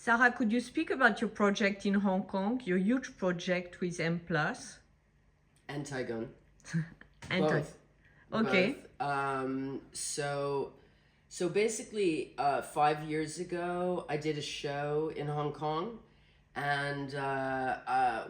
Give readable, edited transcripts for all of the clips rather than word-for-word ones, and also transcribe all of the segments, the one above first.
Sarah, could you speak about your project in Hong Kong, your huge project with M+? Antigone. Anti- Both. Okay. Both. So basically, 5 years ago, I did a show in Hong Kong, and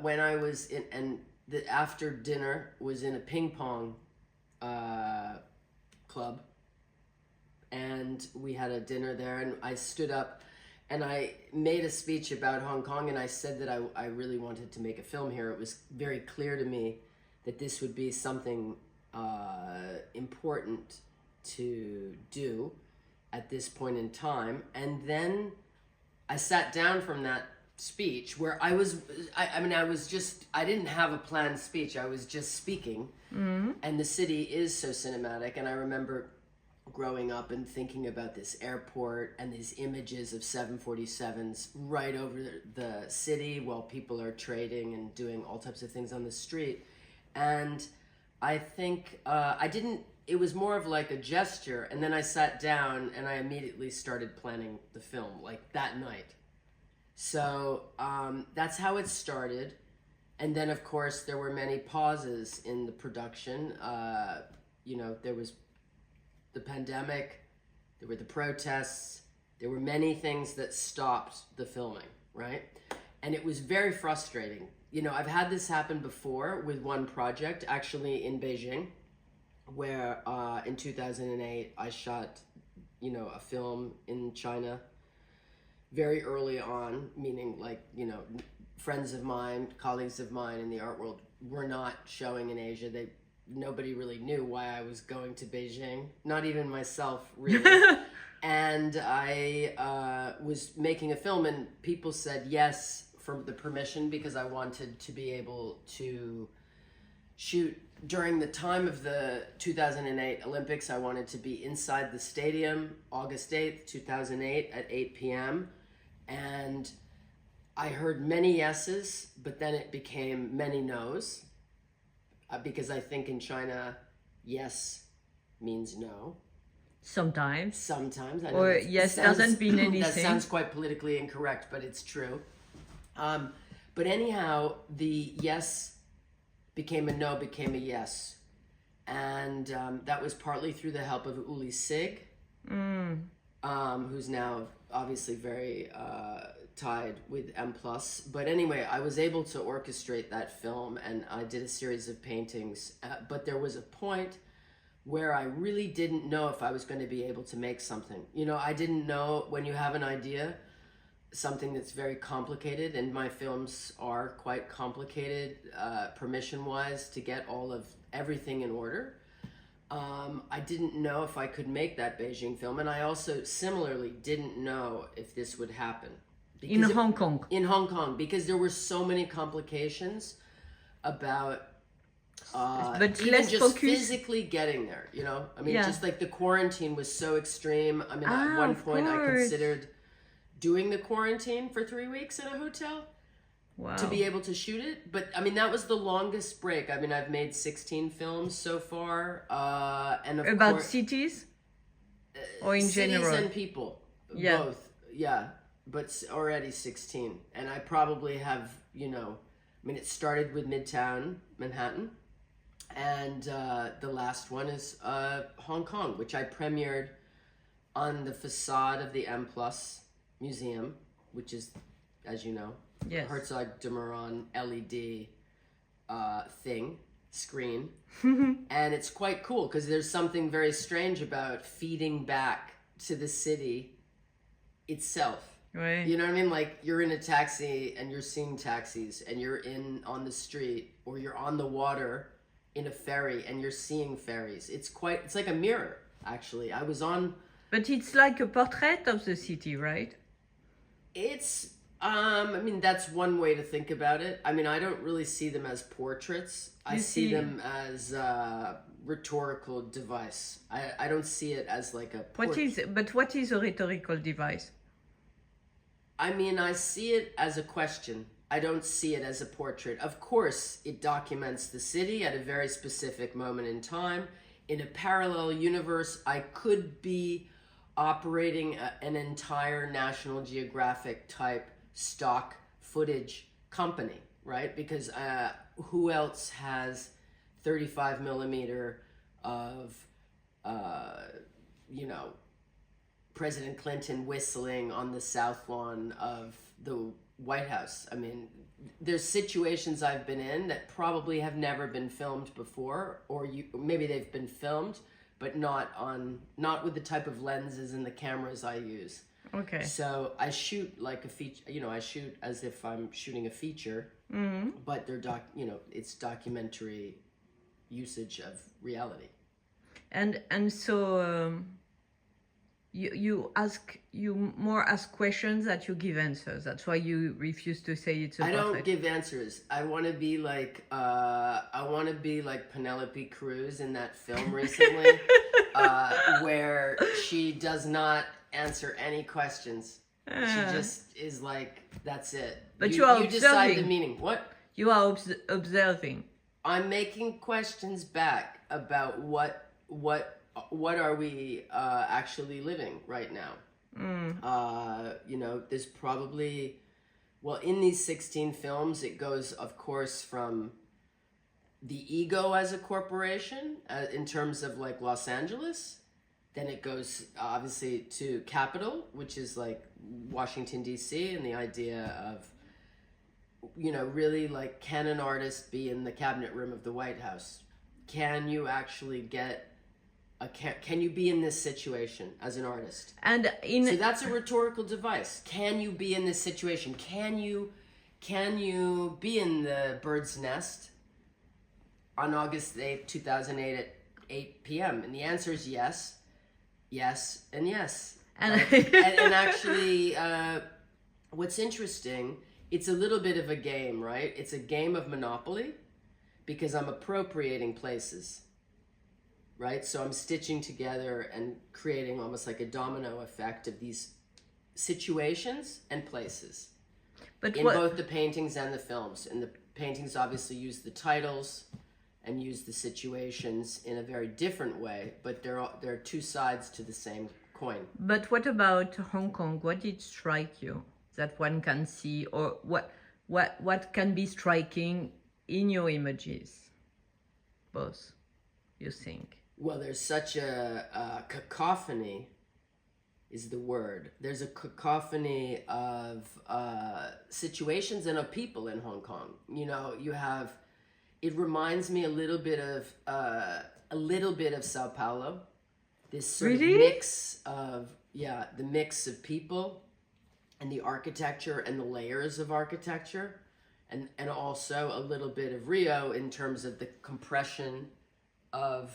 when I was in, and the after dinner was in a ping pong club, and we had a dinner there, and I stood up and I made a speech about Hong Kong, and I said that I really wanted to make a film here. It was very clear to me that this would be something important to do at this point in time. And then I sat down from that speech where I didn't have a planned speech. I was just speaking. Mm-hmm. And the city is so cinematic. And I remember growing up and thinking about this airport and these images of 747s right over the city while people are trading and doing all types of things on the street. And I think it was more of like a gesture, and then I sat down and I immediately started planning the film, like that night. So that's how it started. And then, of course, there were many pauses in the production. There was the pandemic, there were the protests, there were many things that stopped the filming, right? And it was very frustrating. I've had this happen before with one project, actually in Beijing, where in 2008 I shot, a film in China very early on, meaning friends of mine, colleagues of mine in the art world were not showing in Asia. Nobody really knew why I was going to Beijing, not even myself really. And I was making a film, and people said yes for the permission because I wanted to be able to shoot during the time of the 2008 Olympics. I wanted to be inside the stadium August 8th, 2008 at 8 p.m. And I heard many yeses, but then it became many no's. Because I think in China, yes means no. Sometimes. I know or yes doesn't mean anything. That sounds quite politically incorrect, but it's true. But anyhow, the yes became a no, became a yes. And that was partly through the help of Uli Sig, who's now obviously very tied with M+. But anyway, I was able to orchestrate that film, and I did a series of paintings. But there was a point where I really didn't know if I was going to be able to make something. I didn't know, when you have an idea, something that's very complicated, and my films are quite complicated permission-wise to get all of everything in order. I didn't know if I could make that Beijing film, and I also similarly didn't know if this would happen. In Hong Kong. In Hong Kong, because there were so many complications about but even let's just focus. Physically getting there, just like the quarantine was so extreme. At one point I considered doing the quarantine for 3 weeks in a hotel. Wow. To be able to shoot it. But that was the longest break. I've made 16 films so far. And about cities? Or in general? Cities and people. Yeah. Both. Yeah. But already 16. And I probably have, it started with Midtown Manhattan. And the last one is Hong Kong, which I premiered on the facade of the M+ Museum, which is, as you know, yes, Herzog de Meuron LED screen. And it's quite cool because there's something very strange about feeding back to the city itself. Right. You know what I mean? Like, you're in a taxi and you're seeing taxis, and you're on the street, or you're on the water in a ferry and you're seeing ferries. It's like a mirror, actually. But it's like a portrait of the city, right? It's, that's one way to think about it. I don't really see them as portraits. I see them as a rhetorical device. I don't see it as like a portrait. What is a rhetorical device? I see it as a question. I don't see it as a portrait. Of course, it documents the city at a very specific moment in time. In a parallel universe, I could be operating an entire National Geographic type stock footage company, right? Because who else has 35 millimeter of, you know, President Clinton whistling on the south lawn of the White House? I mean, there's situations I've been in that probably have never been filmed before, or maybe they've been filmed, but not with the type of lenses and the cameras I use. Okay. So I shoot like a feature, you know, I shoot as if I'm shooting a feature, but they're it's documentary usage of reality. And so you more ask questions that you give answers. That's why you refuse to say it's a portrait. I don't give answers. I want to be like Penelope Cruz in that film recently, where she does not answer any questions. She just is like, that's it. But you are you decide the meaning. What? You are observing. I'm making questions back about what are we actually living right now. You know, there's probably, well, in these 16 films, it goes, of course, from the ego as a corporation in terms of like Los Angeles. Then it goes obviously to capital, which is like Washington, D.C., and the idea of, you know, really like, can an artist be in the cabinet room of the White House? Can you actually get can you be in this situation as an artist? And so that's a rhetorical device. Can you be in this situation? Can you be in the bird's nest on August 8th, 2008 at 8 p.m.? And the answer is yes, yes, and yes. And actually, what's interesting, it's a little bit of a game, right? It's a game of Monopoly, because I'm appropriating places. Right? So I'm stitching together and creating almost like a domino effect of these situations and places. But in both the paintings and the films. And the paintings obviously use the titles and use the situations in a very different way, but there are two sides to the same coin. But what about Hong Kong? What did strike you that one can see, or what can be striking in your images? Both, you think? Well, there's such a cacophony is the word. There's a cacophony of situations and of people in Hong Kong. You know, you have, it reminds me a little bit of Sao Paulo. This sort of mix of, the mix of people and the architecture and the layers of architecture, and also a little bit of Rio in terms of the compression of,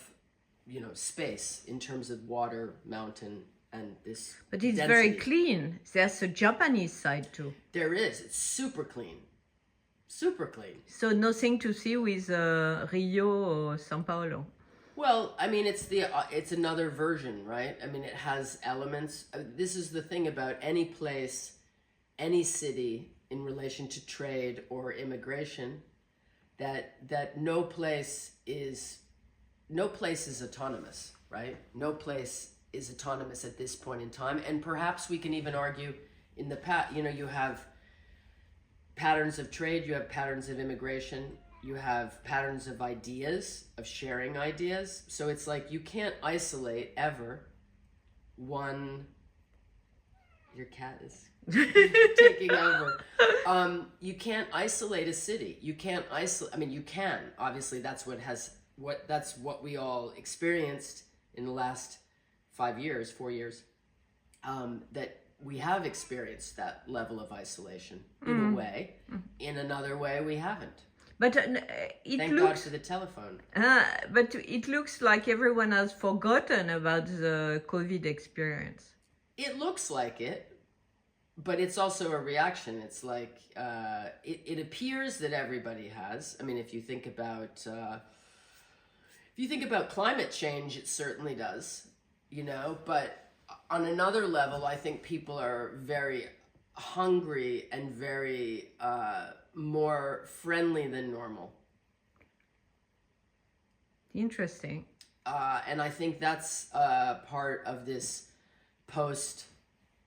you know, space in terms of water, mountain, and this. But it's density. very clean. There's a Japanese side too. There is. It's super clean. Super clean. So nothing to see with Rio or São Paulo. Well, I mean, it's another version, right? I mean, it has elements. This is the thing about any place, any city in relation to trade or immigration, that no place is autonomous, right? No place is autonomous at this point in time. And perhaps we can even argue in the past, you know, you have patterns of trade, you have patterns of immigration, you have patterns of ideas, of sharing ideas. So it's like you can't isolate ever one. Your cat is taking over. You can't isolate a city. You can't isolate. I mean, you can. Obviously, that's what we all experienced in the last 4 years. That we have experienced that level of isolation in a way. In another way, we haven't. But Thank God for the telephone. But it looks like everyone has forgotten about the COVID experience. It looks like it, but it's also a reaction. It's like it appears that everybody has. I mean, if you think about climate change, it certainly does. You know, but on another level, I think people are very hungry and very more friendly than normal. Interesting. And I think that's part of this post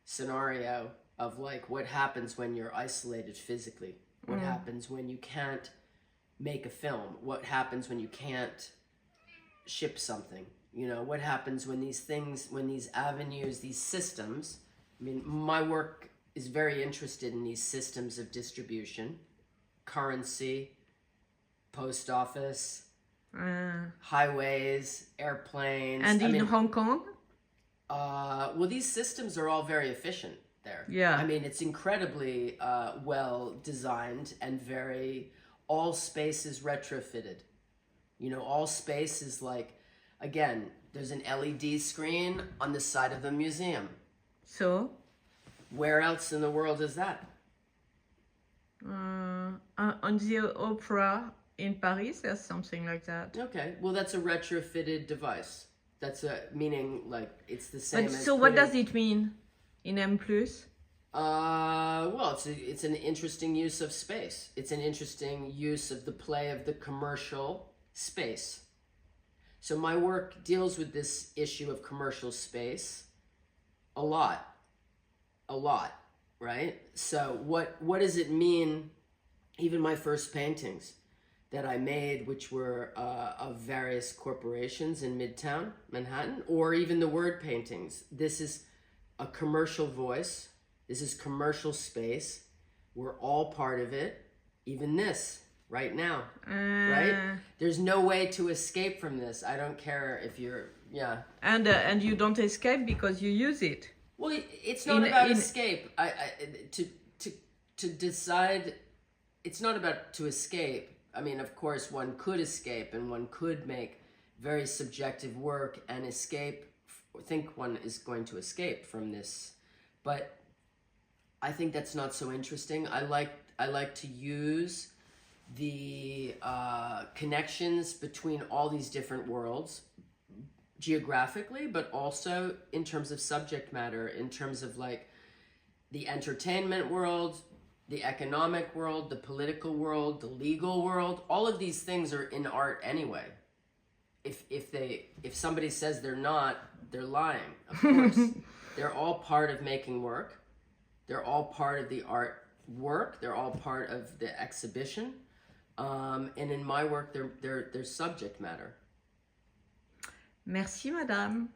scenario of like what happens when you're isolated physically, what happens when you can't make a film, what happens when you can't ship something, you know, what happens when these things, when these avenues, these systems. I mean, my work is very interested in these systems of distribution, currency, post office, highways, airplanes. And in Hong Kong? Well, these systems are all very efficient there. Yeah. I mean, it's incredibly well designed and very, all space is retrofitted. You know, all space is like, again, there's an LED screen on the side of the museum. So? Where else in the world is that? On the opera in Paris, there's something like that. Okay, well, that's a retrofitted device. That's a meaning like it's the same. But as so what putting, does it mean in M+? Well, it's an interesting use of space. It's an interesting use of the play of the commercial space. So my work deals with this issue of commercial space a lot, right? So what does it mean? Even my first paintings that I made, which were of various corporations in Midtown Manhattan, or even the word paintings. This is a commercial voice. This is commercial space. We're all part of it. Even this right now, right? There's no way to escape from this. I don't care if you're, yeah. And you don't escape because you use it. Well, it's not about escape. To decide, it's not about to escape. I mean, of course, one could escape and one could make very subjective work and escape, think one is going to escape from this. But I think that's not so interesting. I like to use the connections between all these different worlds, geographically, but also in terms of subject matter, in terms of like the entertainment world, the economic world, the political world, the legal world. All of these things are in art anyway. If somebody says they're not, they're lying. Of course, they're all part of making work. They're all part of the art work. They're all part of the exhibition. And in my work, they're subject matter. Merci, madame.